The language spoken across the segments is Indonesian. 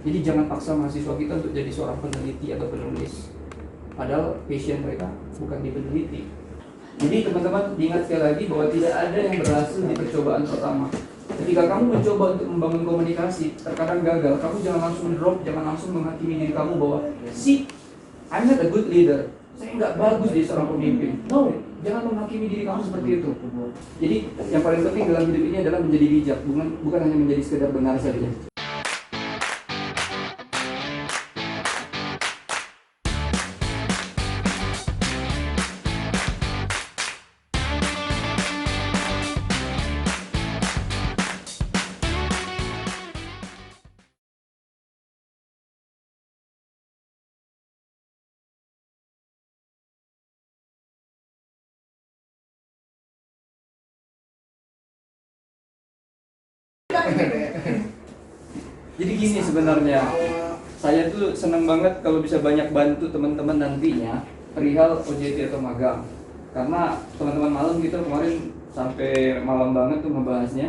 Jadi jangan paksa mahasiswa kita untuk jadi seorang peneliti atau penulis, padahal passion mereka bukan di peneliti. Jadi teman-teman diingat sekali lagi bahwa tidak ada yang berhasil di percobaan pertama. Ketika kamu mencoba untuk membangun komunikasi, terkadang gagal, kamu jangan langsung drop, jangan langsung menghakimi diri kamu bahwa see, I'm not a good leader, saya nggak bagus jadi seorang pemimpin. No, jangan menghakimi diri kamu seperti itu. Jadi yang paling penting dalam hidup ini adalah menjadi bijak, bukan hanya menjadi sekedar benar saja. Jadi gini sebenarnya, saya tuh senang banget kalau bisa banyak bantu teman-teman nantinya perihal OJT atau magang. Karena teman-teman malam kita kemarin sampai malam banget tuh ngebahasnya.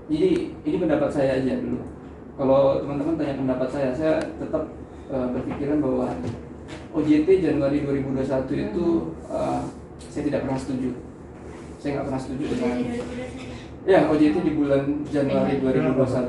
Jadi ini pendapat saya aja dulu. Kalau teman-teman tanya pendapat saya tetap berpikiran bahwa OJT Januari 2021 itu saya tidak pernah setuju. Saya nggak pernah setuju dengan ya OJT di bulan Januari 2021.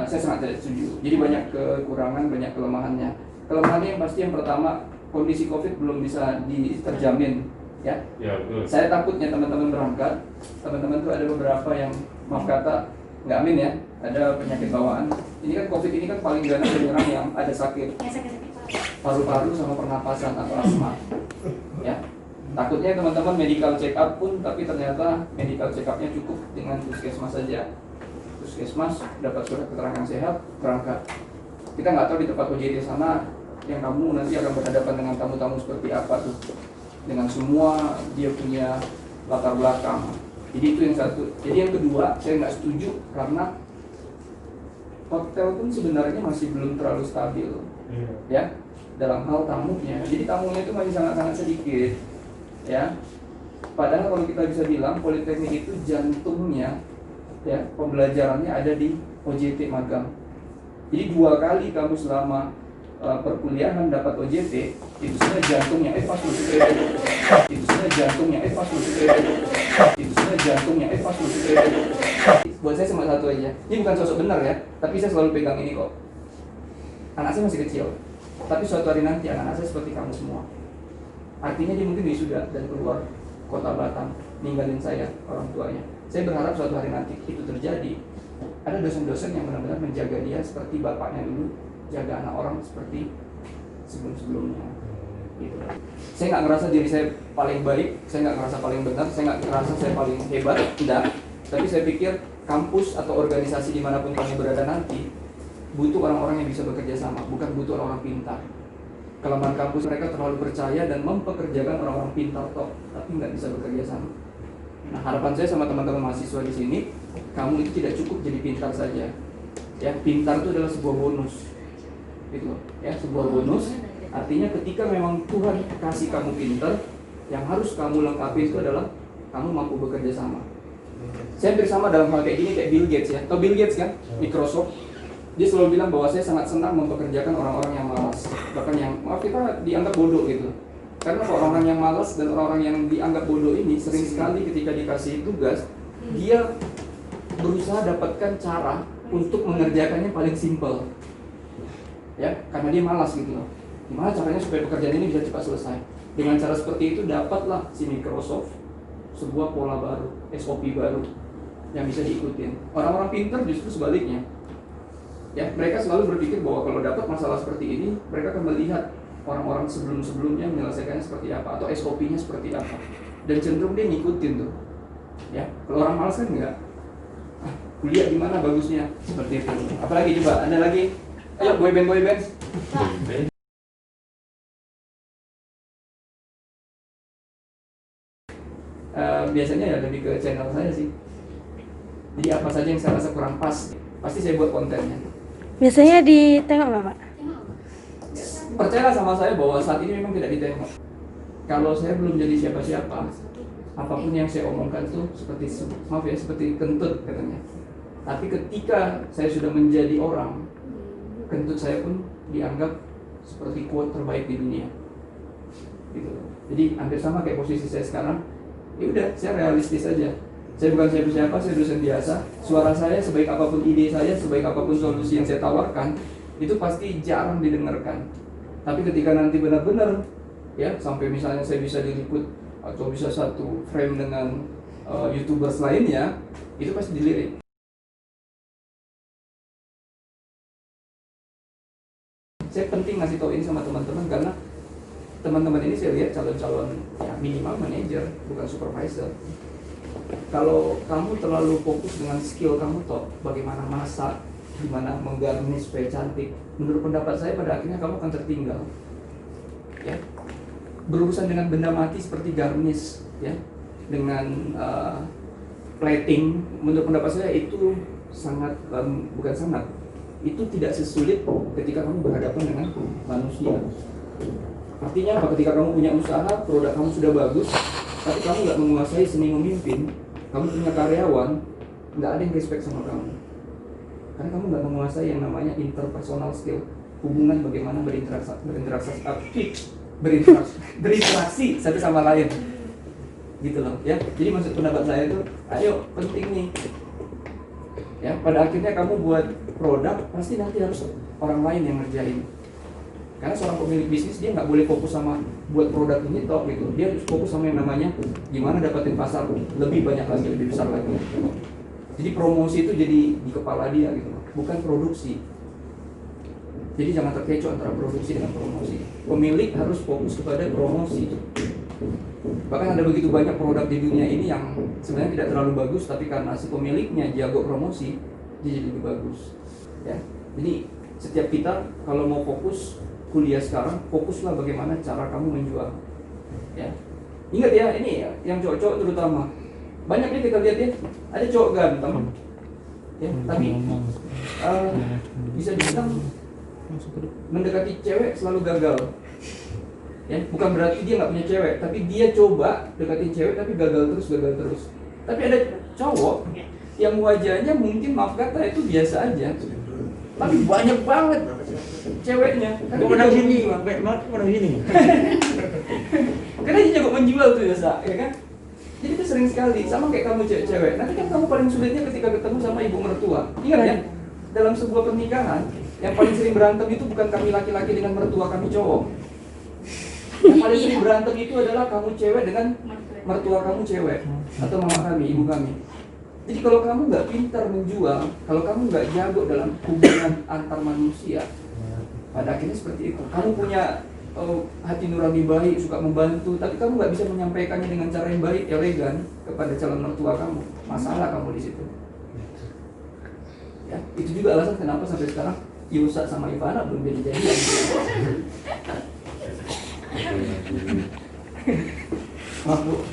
Saya sangat tidak setuju. Jadi banyak kekurangan, banyak kelemahannya. Kelemahannya yang pasti yang pertama, kondisi COVID belum bisa terjamin, ya. Ya betul. Saya takutnya teman-teman berangkat, teman-teman tuh ada beberapa yang maaf kata nggak amin ya, ada penyakit bawaan. Ini kan COVID ini kan paling ganas menyerang yang ada sakit paru-paru sama pernapasan atau asma, ya. Takutnya teman-teman medical check up pun, tapi ternyata medical check up-nya cukup dengan puskesmas saja. Puskesmas dapat surat keterangan sehat, berangkat. Kita nggak tahu di tempat OJT sana yang kamu nanti akan berhadapan dengan tamu-tamu seperti apa tuh, dengan semua dia punya latar belakang. Jadi itu yang satu. Jadi yang kedua, saya nggak setuju karena hotel pun sebenarnya masih belum terlalu stabil, ya, dalam hal tamunya. Jadi tamunya itu masih sangat-sangat sedikit, ya. Padahal kalau kita bisa bilang politeknik itu jantungnya, ya, pembelajarannya ada di OJT magang. Jadi 2 kali kamu selama perkuliahan dapat OJT, itu sebenarnya jantungnya pas masuk itu sebenarnya jantungnya pas masuk itu sebenarnya jantungnya pas masuk Buat saya cuma satu aja. Ini bukan sosok benar ya, tapi saya selalu pegang ini kok. Anak saya masih kecil, tapi suatu hari nanti anak saya seperti kamu semua. Artinya dia mungkin wisuda dan keluar kota Batam, ninggalin saya, orang tuanya. Saya berharap suatu hari nanti itu terjadi. Ada dosen-dosen yang benar-benar menjaga dia seperti bapaknya dulu jaga anak orang seperti sebelum-sebelumnya. Gitu. Saya nggak ngerasa diri saya paling baik, saya nggak ngerasa paling benar, saya nggak ngerasa saya paling hebat, tidak. Tapi saya pikir kampus atau organisasi dimanapun kami berada nanti butuh orang-orang yang bisa bekerja sama, bukan butuh orang-orang pintar. Kelemahan kampus mereka terlalu percaya dan mempekerjakan orang-orang pintar toh, tapi nggak bisa bekerja sama. Nah, harapan saya sama teman-teman mahasiswa di sini, kamu itu tidak cukup jadi pintar saja. Ya, pintar itu adalah sebuah bonus. Gitu, ya, sebuah bonus. Artinya ketika memang Tuhan kasih kamu pintar, yang harus kamu lengkapi itu adalah kamu mampu bekerja sama. Saya hampir sama dalam hal kayak gini kayak Bill Gates ya. Atau Bill Gates kan, Microsoft. Dia selalu bilang bahwa saya sangat senang mempekerjakan orang-orang yang malas, bahkan yang kita dianggap bodoh gitu. Karena orang-orang yang malas dan orang-orang yang dianggap bodoh ini sering sekali ketika dikasih tugas, dia berusaha dapatkan cara untuk mengerjakannya paling simpel, ya, karena dia malas gitu loh. Gimana caranya supaya pekerjaan ini bisa cepat selesai? Dengan cara seperti itu dapatlah si Microsoft sebuah pola baru, SOP baru yang bisa diikutin. Orang-orang pintar justru sebaliknya. Ya, mereka selalu berpikir bahwa kalau dapat masalah seperti ini, mereka akan melihat orang-orang sebelum-sebelumnya menyelesaikannya seperti apa atau SOP-nya seperti apa, dan cenderung dia ngikutin tuh. Ya, kalau orang malas kan enggak. Kuliah gimana bagusnya seperti itu. Apalagi coba, ada lagi? Ayo boyband. Biasanya ya lebih ke channel saya sih. Jadi apa saja yang saya rasa kurang pas, pasti saya buat kontennya. Biasanya ditengok nggak, Pak? Percayalah sama saya bahwa saat ini memang tidak ditengok. Kalau saya belum jadi siapa-siapa, apapun yang saya omongkan tuh seperti, maaf ya, seperti kentut katanya. Tapi ketika saya sudah menjadi orang, kentut saya pun dianggap seperti quote terbaik di dunia. Gitu. Jadi hampir sama kayak posisi saya sekarang. Ya udah, saya realistis aja. Saya bukan siapa-siapa, saya dosen biasa. Suara saya, sebaik apapun ide saya, sebaik apapun solusi yang saya tawarkan, itu pasti jarang didengarkan. Tapi ketika nanti benar-benar, ya sampai misalnya saya bisa diliput atau bisa satu frame dengan YouTubers lainnya, itu pasti dilirik. Saya penting ngasih tau ini sama teman-teman karena teman-teman ini saya lihat calon-calon ya minimal manager, bukan supervisor. Kalau kamu terlalu fokus dengan skill kamu toh, bagaimana masak, gimana menggarnish supaya cantik, menurut pendapat saya pada akhirnya kamu akan tertinggal. Ya, berurusan dengan benda mati seperti garnish, ya, dengan plating, menurut pendapat saya itu sangat bukan sangat, itu tidak sesulit ketika kamu berhadapan dengan manusia. Artinya apa? Ketika kamu punya usaha, produk kamu sudah bagus, tapi kamu nggak menguasai seni memimpin, kamu punya karyawan, nggak ada yang respect sama kamu. Karena kamu nggak menguasai yang namanya interpersonal skill, hubungan bagaimana berinteraksi satu sama lain, gitu loh. Ya, jadi maksud pendapat saya itu, ayo penting nih. Ya, pada akhirnya kamu buat produk pasti nanti harus orang lain yang ngerjain. Karena seorang pemilik bisnis dia nggak boleh fokus sama buat produk ini toh gitu. Dia harus fokus sama yang namanya gimana dapetin pasar lebih banyak lagi, lebih besar lagi. Jadi promosi itu jadi di kepala dia gitu, bukan produksi. Jadi jangan terkecoh antara produksi dengan promosi. Pemilik harus fokus kepada promosi. Bahkan ada begitu banyak produk di dunia ini yang sebenarnya tidak terlalu bagus, tapi karena si pemiliknya jago promosi, dia jadi lebih bagus. Ya, jadi setiap kita kalau mau fokus kuliah sekarang, fokuslah bagaimana cara kamu menjual. Ya, ingat ya, ini ya, yang cowok-cowok terutama. Banyak nih kita lihat ya, ada cowok ganteng, ya, tapi bisa dibilang mendekati cewek selalu gagal. Ya, bukan berarti dia nggak punya cewek, tapi dia coba deketin cewek tapi gagal terus. Tapi ada cowok yang wajahnya mungkin maaf kata itu biasa aja, tapi banyak banget ceweknya. Mana sini? Mana sini? Karena dia jago menjual tuh biasa, ya kan? Jadi itu sering sekali, sama kayak kamu cewek. Nanti kan kamu paling sulitnya ketika ketemu sama ibu mertua. Ingat ya, dalam sebuah pernikahan yang paling sering berantem itu bukan kami laki-laki dengan mertua kami cowok. Yang paling sering berantem itu adalah kamu cewek dengan mertua kamu cewek atau mama kami, ibu kami. Jadi kalau kamu nggak pintar menjual, kalau kamu nggak jago dalam hubungan antar manusia, pada akhirnya seperti itu. Kamu punya hati nurani baik, suka membantu, tapi kamu nggak bisa menyampaikannya dengan cara yang baik, elegan kepada calon mertua kamu. Masalah kamu di situ. Ya, itu juga alasan kenapa sampai sekarang Yusa sama Ivana belum jadi jadian. Maaf Bu,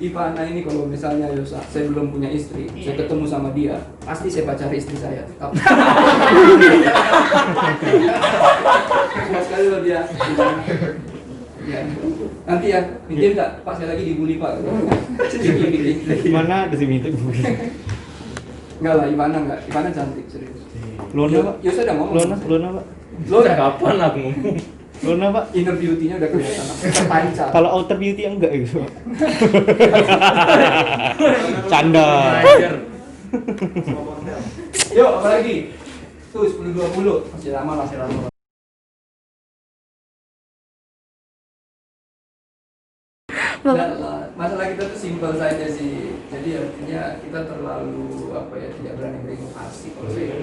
Ivana ini kalau misalnya Yusa, saya belum punya istri, saya ketemu sama dia, pasti saya pacari istri saya. Cuma sekali loh dia. Ya. Nanti ya, pinjam nggak? Pak saya lagi dibully Pak. Mana ada sih minta? Enggak lah, Ivana cantik serius. Lona Pak? Yusa udah ngomong. Lona Pak? Lona kapan aku ngomong? Lona Pak? Inner beauty-nya udah kelihatan. Terpancar. Kalau outer beauty enggak gitu. Canda. Yuk, apa lagi? Tuh 10-20. Masih lama. Masalah kita tuh simpel saja sih. Jadi artinya kita terlalu tidak berani berinovasi kalau saya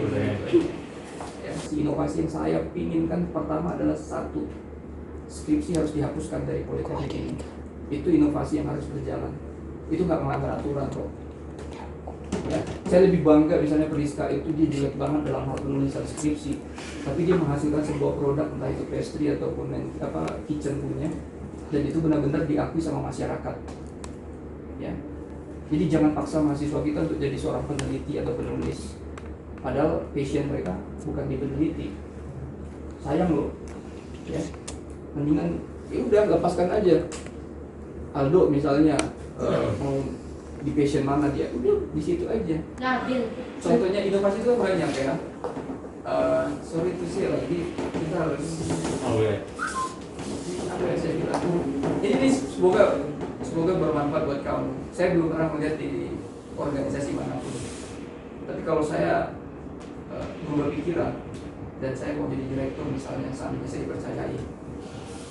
ya, si inovasi yang saya pinginkan pertama adalah satu, skripsi harus dihapuskan dari politeknik ini. Itu inovasi yang harus berjalan. Itu nggak melanggar aturan kok. Ya, saya lebih bangga misalnya Priska itu dia jelek banget dalam hal penulisan skripsi, tapi dia menghasilkan sebuah produk entah itu pastry ataupun kitchen punya, dan itu benar-benar diakui sama masyarakat. Ya, jadi jangan paksa mahasiswa kita untuk jadi seorang peneliti atau penulis, padahal passion mereka bukan di peneliti. Sayang loh, ya. Mendingan ya udah lepaskan aja. Aldo misalnya mau di passion mana dia, udah di situ aja. Ngambil. Contohnya inovasi itu banyak ya. Sorry to say lagi kita harus apa ya saya bilang. Ini semoga bermanfaat buat kamu. Saya belum pernah melihat di organisasi manapun. Tapi kalau saya berubah pikiran dan saya mau jadi direktur misalnya, seandainya saya dipercayai,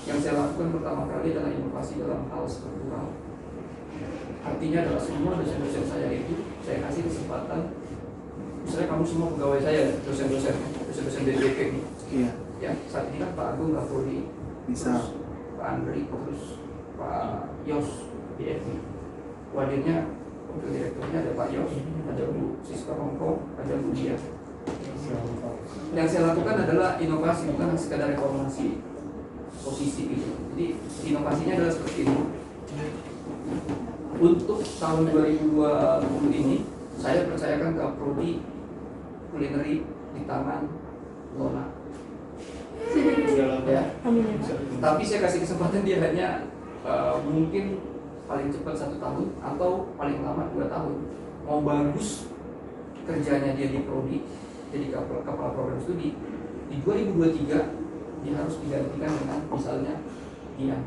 yang saya lakukan pertama kali adalah inovasi dalam hal struktural. Artinya adalah semua dosen-dosen saya itu saya kasih kesempatan. Misalnya kamu semua pegawai saya, dosen-dosen DPP ini. Iya. Ya, saat ini kan Pak Agung, Pak Prodi, Bisa. terus Pak Andri, terus Pak Yos di FI. Wadirnya, wakil direkturnya ada Pak Yos, ada Bu Siska Rongko, ada Bu Dia. Yang saya lakukan adalah inovasi, bukan sekadar reformasi posisi gitu. Jadi inovasinya adalah seperti ini. Untuk tahun 2020 ini, saya percayakan ke Prodi Kulineri di tangan Lona. Ya. Amin ya Pak. Tapi saya kasih kesempatan dia hanya mungkin paling cepat 1 tahun atau paling lama 2 tahun. Mau bagus kerjanya dia di Prodi, jadi kepala program studi, di 2023 dia harus digantikan dengan misalnya dia.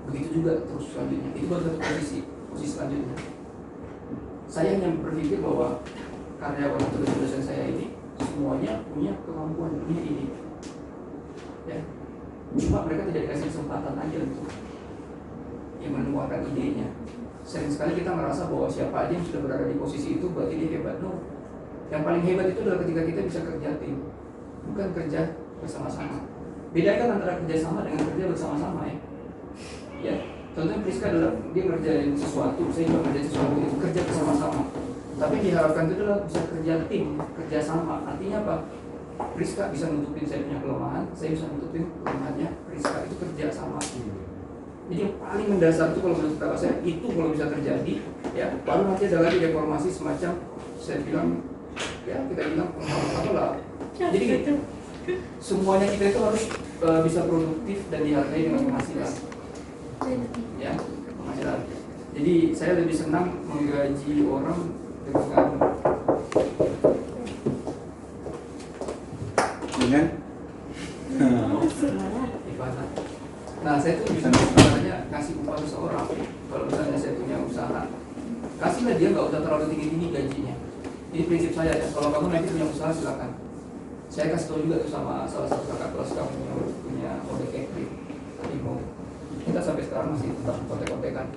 Begitu juga terus selanjutnya. Itu baru satu posisi selanjutnya. Saya hanya berpikir bahwa karyawan atau dosen saya ini semuanya punya kemampuan, punya ide. Ya. Cuma mereka tidak dikasih kesempatan aja untuk yang menemukan idenya. Sering sekali kita merasa bahwa siapa aja yang sudah berada di posisi itu berarti dia hebat. No. Yang paling hebat itu adalah ketika kita bisa kerja tim, bukan kerja bersama-sama. Bedakan antara kerja sama dengan kerja bersama-sama ya. Ya, contohnya Priska adalah dia ngerjain sesuatu, saya juga ngerjain sesuatu, itu kerja bersama-sama. Tapi yang diharapkan itu adalah bisa kerja tim, kerja sama. Artinya apa? Priska bisa nutupin saya punya kelemahan, saya bisa nutupin kelemahannya Priska, itu kerja sama. Jadi yang paling mendasar itu kalau menurut kakak saya itu kalau bisa terjadi, ya baru nanti ada lagi reformasi semacam saya bilang, ya kita bilang apa lah. Jadi gitu, semuanya kita itu harus bisa produktif dan dihargai dengan penghasilan. Ya, penghasilan. Jadi saya lebih senang menggaji orang dengan ibadah. Nah, saya tuh bisa misalnya kasih upah seseorang. Kalau misalnya saya punya usaha, kasihlah dia, nggak usah terlalu tinggi-tinggi gajinya. Ini prinsip saya ya. Kalau kamu nanti punya usaha silakan. Saya kasih tahu juga tuh sama salah satu kakak kelas kamu yang punya Ode Catering. Kita sampai sekarang masih tetap kontek-kontekan.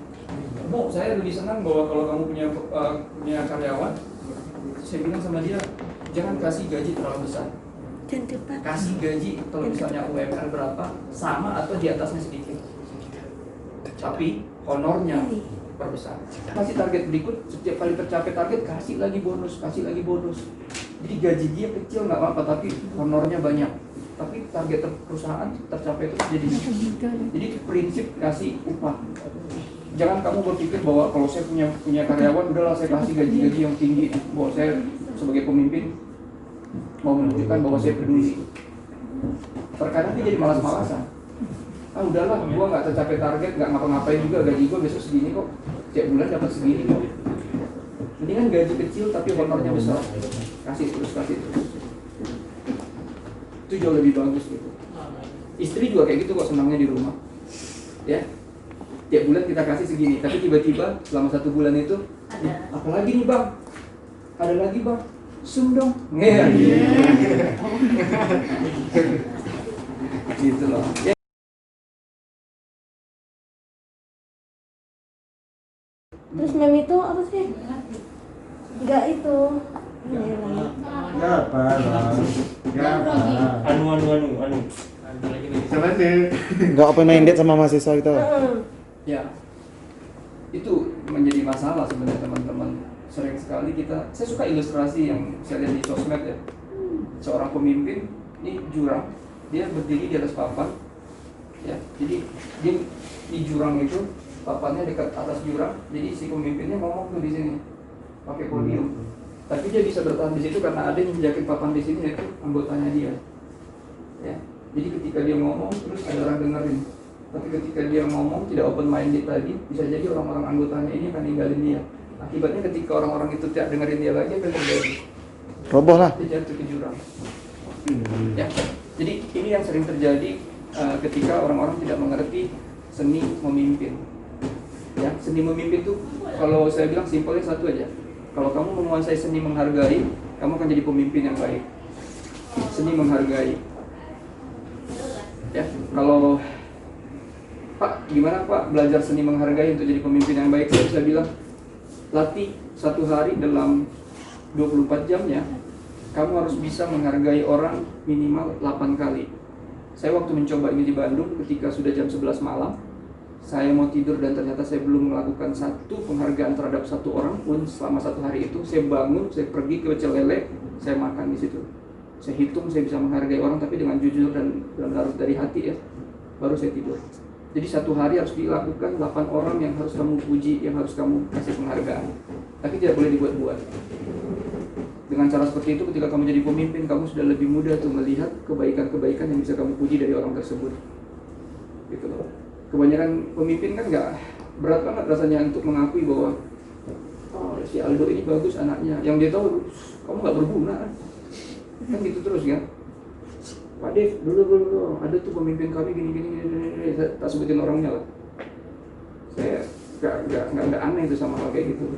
Bu, saya lebih senang bahwa kalau kamu punya karyawan, saya bilang sama dia, jangan kasih gaji terlalu besar. Kasih gaji kalau misalnya UMR berapa, sama atau di atasnya sedikit. Tapi honornya perbesar. Kasih target berikut, setiap kali tercapai target kasih lagi bonus, kasih lagi bonus. Jadi gaji dia kecil nggak apa-apa, tapi honornya banyak. Tapi target perusahaan tercapai itu jadi prinsip kasih upah. Jangan kamu berpikir bahwa kalau saya punya karyawan, udahlah saya kasih gaji yang tinggi. Bahwa saya sebagai pemimpin mau menunjukkan bahwa saya peduli. Terkadang dia jadi malas-malasan. Ah udahlah, gua nggak tercapai target, nggak ngapa-ngapain juga, gaji gua besok segini kok, tiap bulan dapat segini kok. Mendingan gaji kecil tapi honornya besar, kasih terus. Itu jauh lebih bagus gitu. Istri juga kayak gitu kok, senangnya di rumah. Ya, tiap bulan kita kasih segini, tapi tiba-tiba selama 1 bulan itu, apalagi nih bang, ada lagi bang. Sum dong. Iya. Gitu loh. Ya. Terus meme itu apa sih? Enggak itu. Enggak apa. Anu. Coba sih. Nggak open-minded sama mahasiswa itu. Ya. Itu menjadi masalah sebenarnya teman-teman. Sering sekali saya suka ilustrasi yang saya lihat di sosmed ya. Seorang pemimpin, ini jurang, dia berdiri di atas papan, ya. Jadi dia di jurang itu, papannya dekat atas jurang. Jadi si pemimpinnya ngomong tuh di sini, pakai podium. Tapi dia bisa bertahan di situ karena ada yang menjakin papan di sini, yaitu anggotanya dia. Ya. Jadi ketika dia ngomong, terus ada orang dengerin. Tapi ketika dia ngomong tidak open minded lagi, bisa jadi orang-orang anggotanya ini akan ninggalin dia. Akibatnya ketika orang-orang itu tidak dengerin dia lagi, apa yang terjadi? Roboh lah. Dia jatuh ke jurang. Ya, jadi ini yang sering terjadi ketika orang-orang tidak mengerti seni memimpin. Ya, seni memimpin itu kalau saya bilang simpelnya satu aja. Kalau kamu menguasai seni menghargai, kamu akan jadi pemimpin yang baik. Seni menghargai. Ya, kalau Pak, gimana Pak belajar seni menghargai untuk jadi pemimpin yang baik? Saya bisa bilang, latih satu hari dalam 24 jamnya, kamu harus bisa menghargai orang minimal 8 kali. Saya waktu mencoba ini di Bandung ketika sudah jam 11 malam, saya mau tidur dan ternyata saya belum melakukan satu penghargaan terhadap satu orang pun selama satu hari itu. Saya bangun, saya pergi ke Pecel Lele, saya makan di situ. Saya hitung saya bisa menghargai orang tapi dengan jujur dan benar-benar dari hati ya. Baru saya tidur. Jadi satu hari harus dilakukan 8 orang yang harus kamu puji, yang harus kamu kasih penghargaan. Tapi tidak boleh dibuat-buat. Dengan cara seperti itu ketika kamu jadi pemimpin, kamu sudah lebih mudah tuh melihat kebaikan-kebaikan yang bisa kamu puji dari orang tersebut. Gitu loh. Kebanyakan pemimpin kan nggak berat banget rasanya untuk mengakui bahwa oh, si Aldo ini bagus anaknya. Yang dia tahu kamu nggak berguna kan gitu terus kan. Pak Dev, dulu ada tuh pemimpin kami gini, saya tak sebutin orangnya lah. Saya nggak aneh itu sama hal kayak gitu.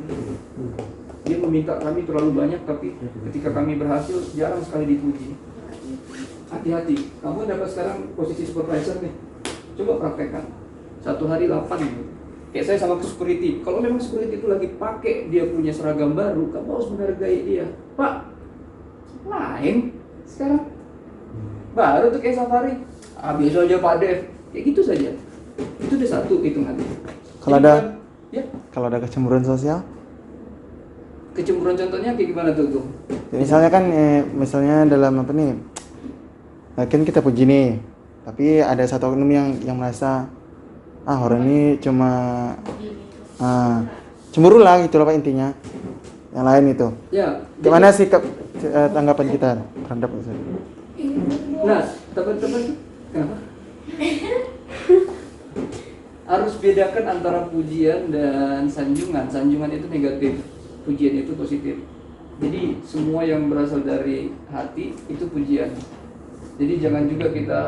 Dia meminta kami terlalu banyak, tapi ketika kami berhasil jarang sekali dipuji. Hati-hati, kamu dapat sekarang posisi supervisor nih. Coba praktekkan. Satu hari 8 gitu. Kayak saya sama security. Kalau memang security itu lagi pakai dia punya seragam baru, kamu harus menghargai dia. Pak, lain sekarang baru tuh kayak safari. Biasa aja Pak Dev. Kayak gitu saja. Itu udah satu hitungannya. Kalau Jadi ada bukan, ya, kalau ada kecemburuan sosial, kecemburuan contohnya kayak gimana tuh? misalnya kan misalnya dalam apa nih, kan kita puji nih, tapi ada satu oknum yang merasa orang ini cuma cemburu lah gitu loh Pak intinya. Yang lain itu. Ya. Gimana sih tanggapan kita terhadap itu? Nah, teman-teman, kenapa? Harus bedakan antara pujian dan sanjungan. Sanjungan itu negatif, pujian itu positif. Jadi semua yang berasal dari hati itu pujian. Jadi jangan juga kita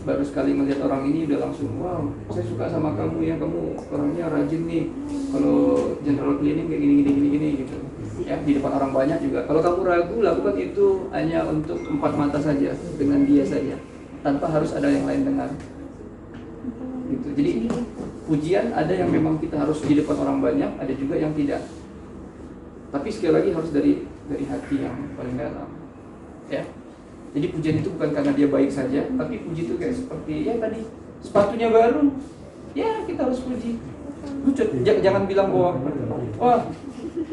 baru sekali melihat orang ini udah langsung, wow, saya suka sama kamu ya, kamu orangnya rajin nih. Kalau general cleaning kayak gini gitu. Ya, di depan orang banyak juga. Kalau kamu ragu, lakukan itu hanya untuk 4 mata saja, dengan dia saja, tanpa harus ada yang lain dengar. Gitu. Jadi pujian ada yang memang kita harus di depan orang banyak, ada juga yang tidak. Tapi sekali lagi harus dari hati yang paling dalam. Ya. Jadi pujian itu bukan karena dia baik saja, tapi puji itu kayak seperti ya tadi sepatunya baru, ya kita harus puji. Lu jangan bilang bahwa wah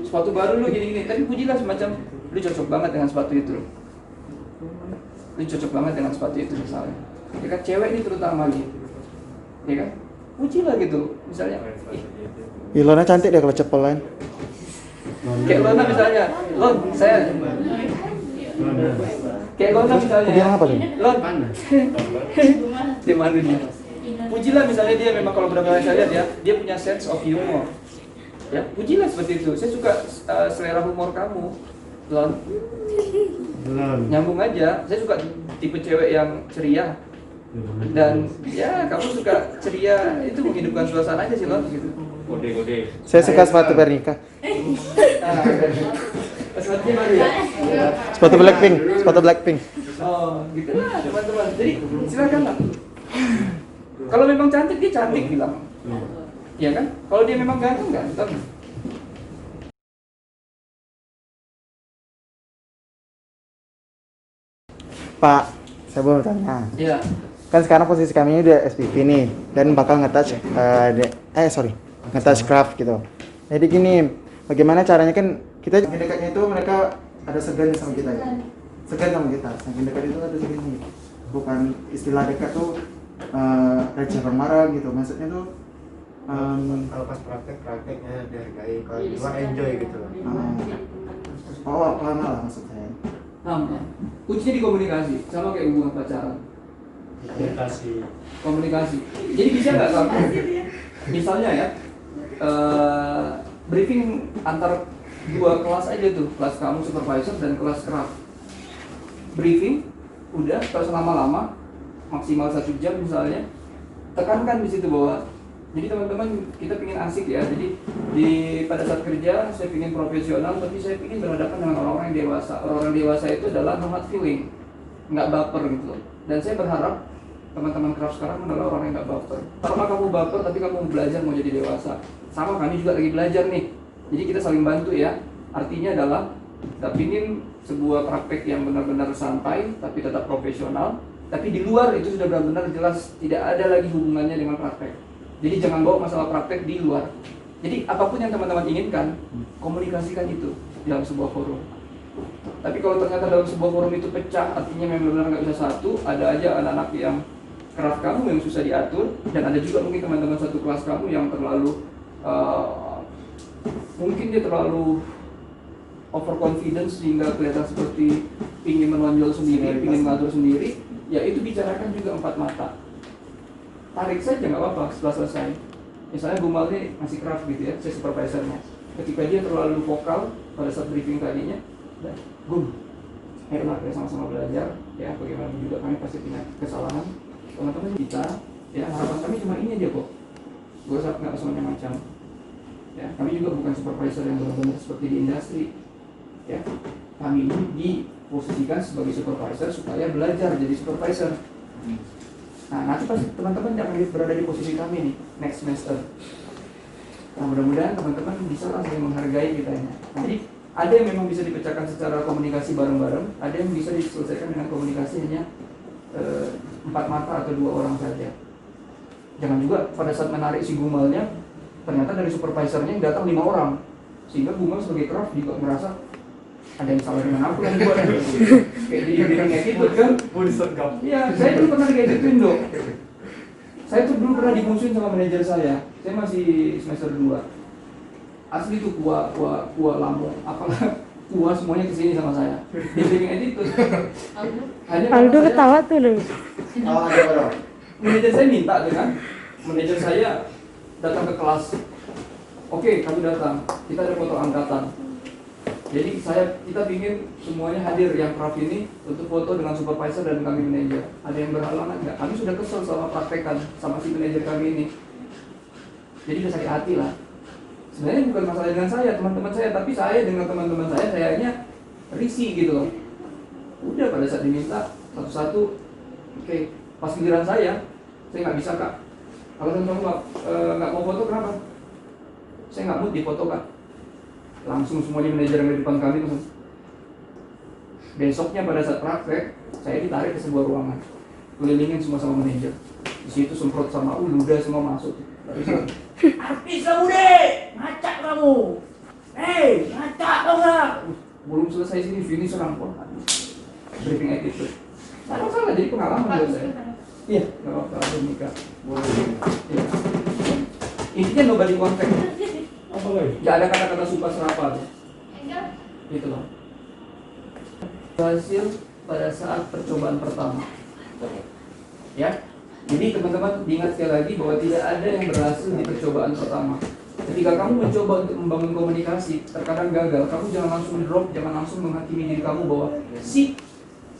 sepatu baru lu gini-gini, tapi pujilah semacam lu cocok banget dengan sepatu itu. Lu cocok banget dengan sepatu itu misalnya. Ya kan cewek ini terutama nih, ya kan? Pujilah gitu, misalnya. Ilona cantik deh kalau cepelan. Kayak Lona misalnya, Lon, saya kayak Lona misalnya. Bilang apa nih? Lon, dia malu dia. Pujilah misalnya dia memang kalau benar-benar saya lihat ya, dia punya sense of humor. Ya, pujilah seperti itu. Saya suka selera humor kamu, Lon. Nyambung aja. Saya suka tipe cewek yang ceria. Dan ya kamu suka ceria, itu menghidupkan suasana aja sih Lon gitu. Kode. Saya suka sepatu pernikah. Sepatunya baru ya? Sepatu Blackpink. Oh, gitu lah teman-teman. Jadi silakan lah. Kalau memang cantik dia cantik bilang. Iya kan? Kalau dia memang ganteng. Pak, saya mau tanya. Iya. Kan sekarang posisi kami ini udah SPP nih dan bakal nge-touch nge-touch craft gitu. Jadi gini, bagaimana caranya kan kita dekatnya itu mereka ada segan sama kita ya. Segan sama kita. Saking dekat itu ada segan nih. Bukan istilah dekat tuh receh marah gitu. Maksudnya tuh Kalau pas prakteknya dihargai, kalau di luar enjoy gitu. lama lah maksud saya. Sama. Kuncinya di komunikasi, sama kayak hubungan pacaran. Komunikasi. Jadi bisa nggak kamu, misalnya ya, briefing antar dua kelas aja tuh, kelas kamu supervisor dan kelas craft. Briefing, udah terus lama-lama maksimal 1 jam misalnya, tekankan di situ bahwa jadi teman-teman kita pingin asik ya, jadi pada saat kerja saya pingin profesional, tapi saya pingin berhadapan dengan orang-orang yang dewasa. Orang-orang dewasa itu adalah no hard feeling, nggak baper gitu loh. Dan saya berharap teman-teman craft sekarang adalah orang yang nggak baper. Karena kamu baper tapi kamu belajar mau jadi dewasa, sama kami juga lagi belajar nih. Jadi kita saling bantu ya. Artinya adalah kita pingin sebuah praktek yang benar-benar santai tapi tetap profesional. Tapi di luar itu sudah benar-benar jelas tidak ada lagi hubungannya dengan praktek. Jadi jangan bawa masalah praktek di luar. Jadi apapun yang teman-teman inginkan, komunikasikan itu dalam sebuah forum. Tapi kalau ternyata dalam sebuah forum itu pecah, artinya memang benar-benar nggak bisa satu, ada aja anak-anak yang craft kamu yang susah diatur, dan ada juga mungkin teman-teman satu kelas kamu yang terlalu mungkin dia terlalu overconfidence sehingga kelihatan seperti ingin menonjol sendiri, ingin mengatur sendiri. Ya itu bicarakan juga 4 mata. Tarik saja nggak apa-apa setelah selesai. Misalnya Bu Maldi masih craft gitu ya, saya supervisornya. Ketika dia terlalu vokal pada saat briefing tadinya, Gum, ayolah kita sama-sama belajar ya, bagaimana juga kami pasti punya kesalahan. Teman-teman kita, ya harapan kami cuma ini aja kok. Gue nggak semuanya macam. Ya, kami juga bukan supervisor yang benar-benar seperti di industri. Ya, kami ini diposisikan sebagai supervisor supaya belajar jadi supervisor. Nah, nanti pasti teman-teman jangan berada di posisi kami nih next semester. Nah, mudah-mudahan teman-teman bisa langsung menghargai kita ya. Nah, jadi ada yang memang bisa dipecahkan secara komunikasi bareng-bareng, ada yang bisa diselesaikan dengan komunikasi hanya 4 mata atau 2 orang saja. Jangan juga pada saat menarik si gumalnya, ternyata dari supervisornya yang datang 5 orang, sehingga gumal sebagai craft juga merasa ada yang salah dengan aku yang buat kayak di attitude kan. Iya, saya dulu pernah kayak gituin dong. Saya tuh dulu pernah dimusuhin sama manajer saya masih semester 2. Asli tuh kuah lamu, apalah kuah semuanya kesini sama saya. Dia bikin attitude. Aldo ketawa tuh loh. Manajer saya minta dengan manajer saya datang ke kelas. Oke, kamu datang. Kita ada foto angkatan. Jadi kita ingin semuanya hadir yang craft ini untuk foto dengan supervisor dan kami manajer. Ada yang berhalangan nggak? Kami sudah kesel sama praktekan sama si manajer kami ini. Jadi udah sakit hati lah. Sebenarnya bukan masalah dengan saya, teman-teman saya, tapi saya dengan teman-teman sayanya risih gitu loh. Udah pada saat diminta satu-satu, oke, pas giliran saya nggak bisa kak. Kalau teman-teman nggak mau foto kenapa? Saya nggak mood difoto kak. Langsung semuanya manajer yang di depan kami tuh. Besoknya pada saat praktek, saya ditarik ke sebuah ruangan, kelilingin semua sama manajer. Di situ semprot sama ludah semua masuk. Artis kamu deh, ngacak kamu. Hei, ngacak tau nggak? Belum selesai sini finish rampok. Briefing attitude. Salah jadi pengalaman buat saya. Iya, nggak apa-apa nikah. Iya. Intinya nobody contact. Nggak ada kata-kata suka serapa tuh. Gitu loh. Hasil pada saat percobaan pertama. Ya. Jadi teman-teman diingat sekali lagi bahwa tidak ada yang berhasil di percobaan pertama. Ketika kamu mencoba untuk membangun komunikasi, terkadang gagal, kamu jangan langsung drop, jangan langsung menghakimi diri kamu bahwa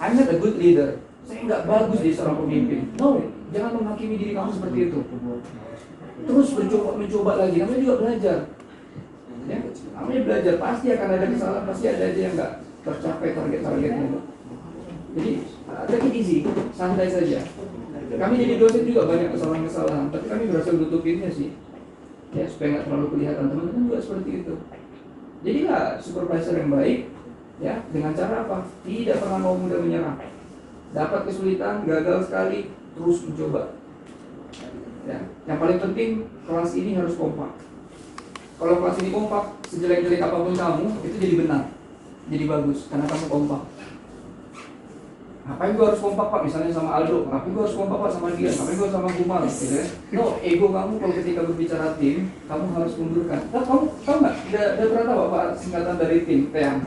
I'm not a good leader. Saya nggak bagus jadi seorang pemimpin. No, jangan menghakimi diri kamu seperti itu. Terus mencoba lagi, namanya juga belajar. Ya, namanya belajar, pasti akan ada kesalahan, pasti ada aja yang nggak tercapai target-targetnya. Jadi, take it easy, santai saja. Kami jadi dosen juga banyak kesalahan-kesalahan, tapi kami berhasil tutupinnya sih. Ya, supaya nggak terlalu kelihatan. Teman-teman juga seperti itu. Jadilah supervisor yang baik, ya, dengan cara apa? Tidak pernah mau mudah menyerah. Dapat kesulitan, gagal sekali, terus mencoba. Ya, yang paling penting kelas ini harus kompak. Kalau kelas ini kompak, sejelek-jelek apapun kamu, itu jadi benar, jadi bagus, karena kamu kompak. Ngapain gue harus kompak pak, misalnya sama Aldo, ngapain gue harus kompak pak sama dia, ngapain gue sama Gumal, gitu ya. No, ego kamu kalau ketika berbicara tim, kamu harus mundurkan. Nah, kamu tahu nggak? Udah pernah tahu apa singkatan dari tim, TEAM?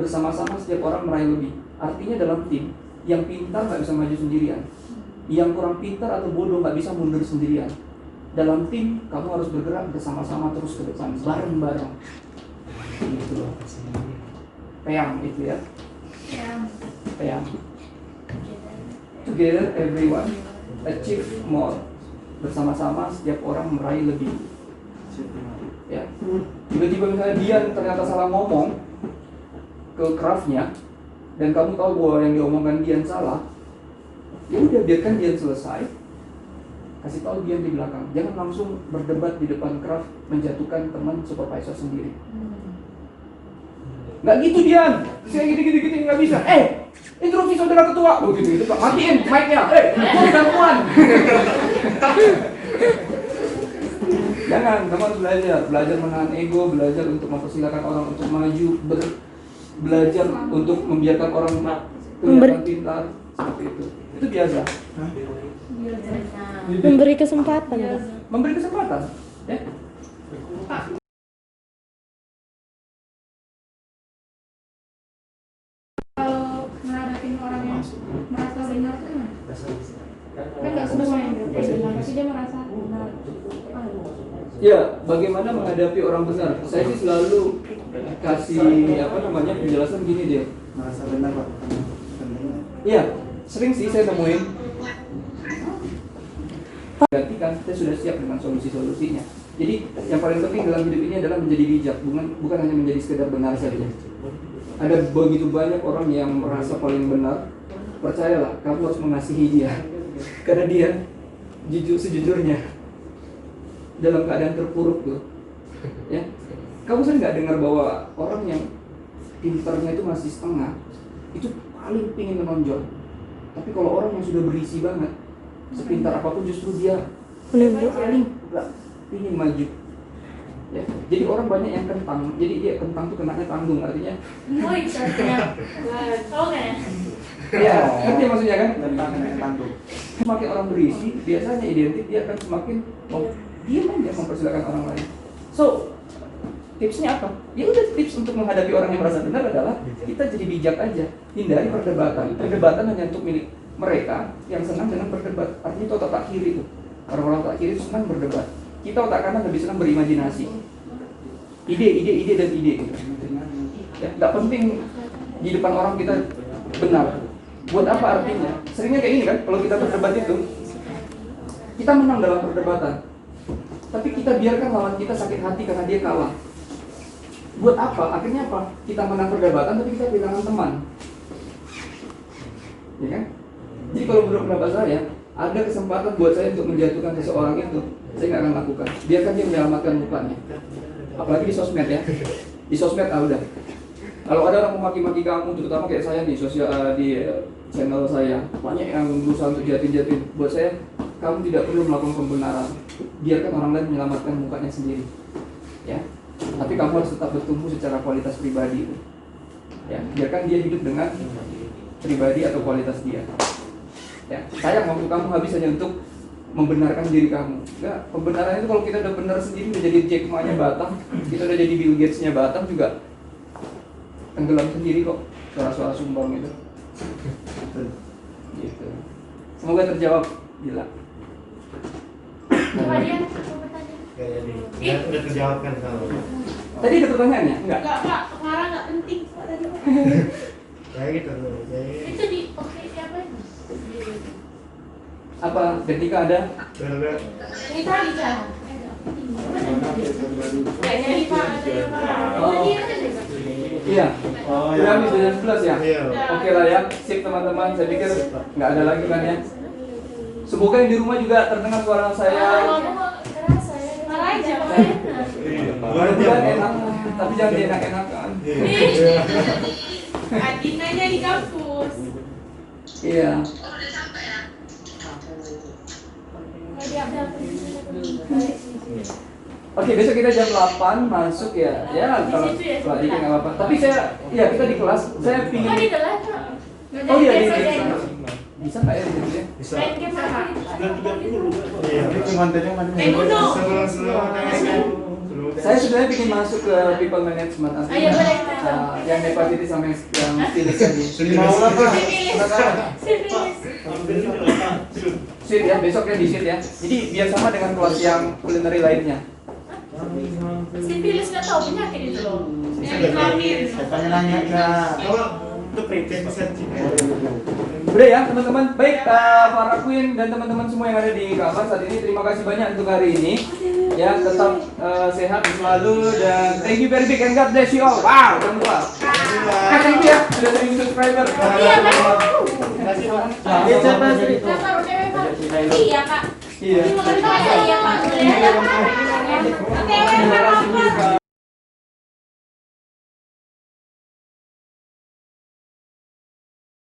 Bersama-sama setiap orang meraih lebih. Artinya dalam tim, yang pintar nggak bisa maju sendirian. Yang kurang pintar atau bodoh nggak bisa mundur sendirian. Dalam tim kamu harus bergerak bersama-sama terus ke depan, bareng-bareng. Gitu loh. Peyang itu ya. Peyang. Together everyone achieve more. Bersama-sama setiap orang meraih lebih. Ya. Tiba-tiba misalnya Dian ternyata salah ngomong ke craftnya, dan kamu tahu bahwa yang diomongkan Dian salah, ya udah biarkan Dian selesai. Kasih tahu Dian di belakang. Jangan langsung berdebat di depan craft menjatuhkan teman supervisor sendiri. Nggak gitu Dian, saya gini nggak bisa. Interupsi saudara ketua. Oh gitu, Pak. Matiin mic-nya. Mau gangguan. Jangan, kamu harus belajar menahan ego, belajar untuk mempersilahkan orang untuk maju, belajar untuk membiarkan orang kelihatan pintar, seperti itu. Itu biasa. Memberi kesempatan, Pak. Memberi kesempatan, ya. Kalau menghadapin orang yang merasa benar tuh gimana? Kan nggak semua yang benar, tapi dia merasa benar. Ya, bagaimana menghadapi orang benar? Saya sih selalu kasih penjelasan gini dia. Merasa benar Pak. Iya, sering sih saya temuin. Gantikan, saya sudah siap dengan solusi-solusinya. Jadi yang paling penting dalam hidup ini adalah menjadi bijak, bukan hanya menjadi sekedar benar saja. Ada begitu banyak orang yang merasa paling benar. Percayalah, kamu harus mengasihi dia, karena dia sejujurnya dalam keadaan terpuruk tuh. Ya, kamu sering nggak dengar bahwa orang yang pintarnya itu masih setengah, itu paling pingin menonjol. Tapi kalau orang yang sudah berisi banget, sepintar apapun justru dia paling nggak pingin maju. Ya, jadi orang banyak yang kentang. Jadi dia kentang tuh kenanya tanggung, artinya. Oh itu tahu nggak ya? Ya, ngerti maksudnya kan? Tanggung. Semakin orang berisi, biasanya identik dia akan semakin diam aja mempersilakan orang lain. So, tipsnya apa? Ya udah, tips untuk menghadapi orang yang merasa benar adalah kita jadi bijak aja, hindari perdebatan. Perdebatan hanya untuk milik mereka yang senang dengan berdebat. Artinya itu otak kiri tuh. Orang-orang otak kiri senang berdebat. Kita otak kanan lebih senang berimajinasi. Ide dan ide. Ya, nggak penting di depan orang kita benar. Buat apa artinya? Seringnya kayak gini kan, kalau kita berdebat itu, kita menang dalam perdebatan. Tapi kita biarkan lawan kita sakit hati karena dia kalah. Buat apa? Akhirnya apa? Kita menang perdebatan tapi kita kehilangan teman. Ya kan? Jadi kalau menurut pendapat saya, ada kesempatan buat saya untuk menjatuhkan seseorang itu, saya nggak akan lakukan. Biarkan dia menyelamatkan mukanya. Apalagi di sosmed ya. Di sosmed udah. Kalau ada orang memaki-maki kamu, terutama kayak saya di channel saya, banyak yang berusaha untuk jatuhin. Buat saya, kamu tidak perlu melakukan pembenaran. Biarkan orang lain menyelamatkan mukanya sendiri. Ya. Tapi kamu harus tetap bertumbuh secara kualitas pribadi. Ya, biarkan dia hidup dengan pribadi atau kualitas dia. Ya, sayang waktu kamu habis hanya untuk membenarkan diri kamu. Enggak, pembenaran itu kalau kita udah benar sendiri, udah jadi Jack Ma-nya Batam, kita udah jadi Bill Gates-nya Batam juga tenggelam sendiri kok suara-suara sumbang itu. Gitu. Semoga terjawab. Gila. Apa dia? Ya, udah terjawab kan kalau. Tadi ada pertanyaannya? Enggak. Enggak, Pak. Pengarang nggak penting. Pak tadi. Ya gitu. Itu di oke siapa itu? Apa ketika ada Ini tadi kan. Nggak jadi Pak, ada yang Pak. Oh dia kan juga. iya. Udah habis jam 11 ya? Iya. Oke lah ya. Sip teman-teman, saya pikir nggak ada lagi kan ya. Semoga yang di rumah juga terdengar suara saya. Kerasa ya. Malah aja. Mudah-mudahan enak, tapi jangan enak-enakan. Adinanya di kampus. Iya. Oke, besok kita jam 8 masuk ya. Ya, kalau dikit nggak apa-apa. Tapi kita di kelas. Saya Kok pingin. di kelas, Pak? Oh iya, bisa nggak ya di situ ya? Bisa. Main game apa? Iya. Itu kontennya mana? Main Uno. Saya sebenarnya ingin masuk ke people management. Ayo, boleh. Yang hepatitis sama yang stilis tadi. Mau lah Pak. Sipilis. Silakan. Sipilis. sit ya, besoknya di sit ya. Jadi biar sama dengan kelas yang culinary lainnya. Sipilis nggak tahu penyakit itu loh. Yang lahir. Saya tanya-nanya Kak. Kalau untuk prevention sih. Udah ya teman-teman, baik para queen dan teman-teman semua yang ada di kamar saat ini, terima kasih banyak untuk hari ini. Ya, tetap sehat selalu dan thank you very big and God bless you all. Wow, jangan lupa. Thank you ya, sudah 1000 subscriber. Iya, Kak. Dia siapa sih? Kakak udah Pak. Iya, Kak. Iya. Terima kasih, Iya, Pak. Boleh ya, Pak. Oke, Terima kasih.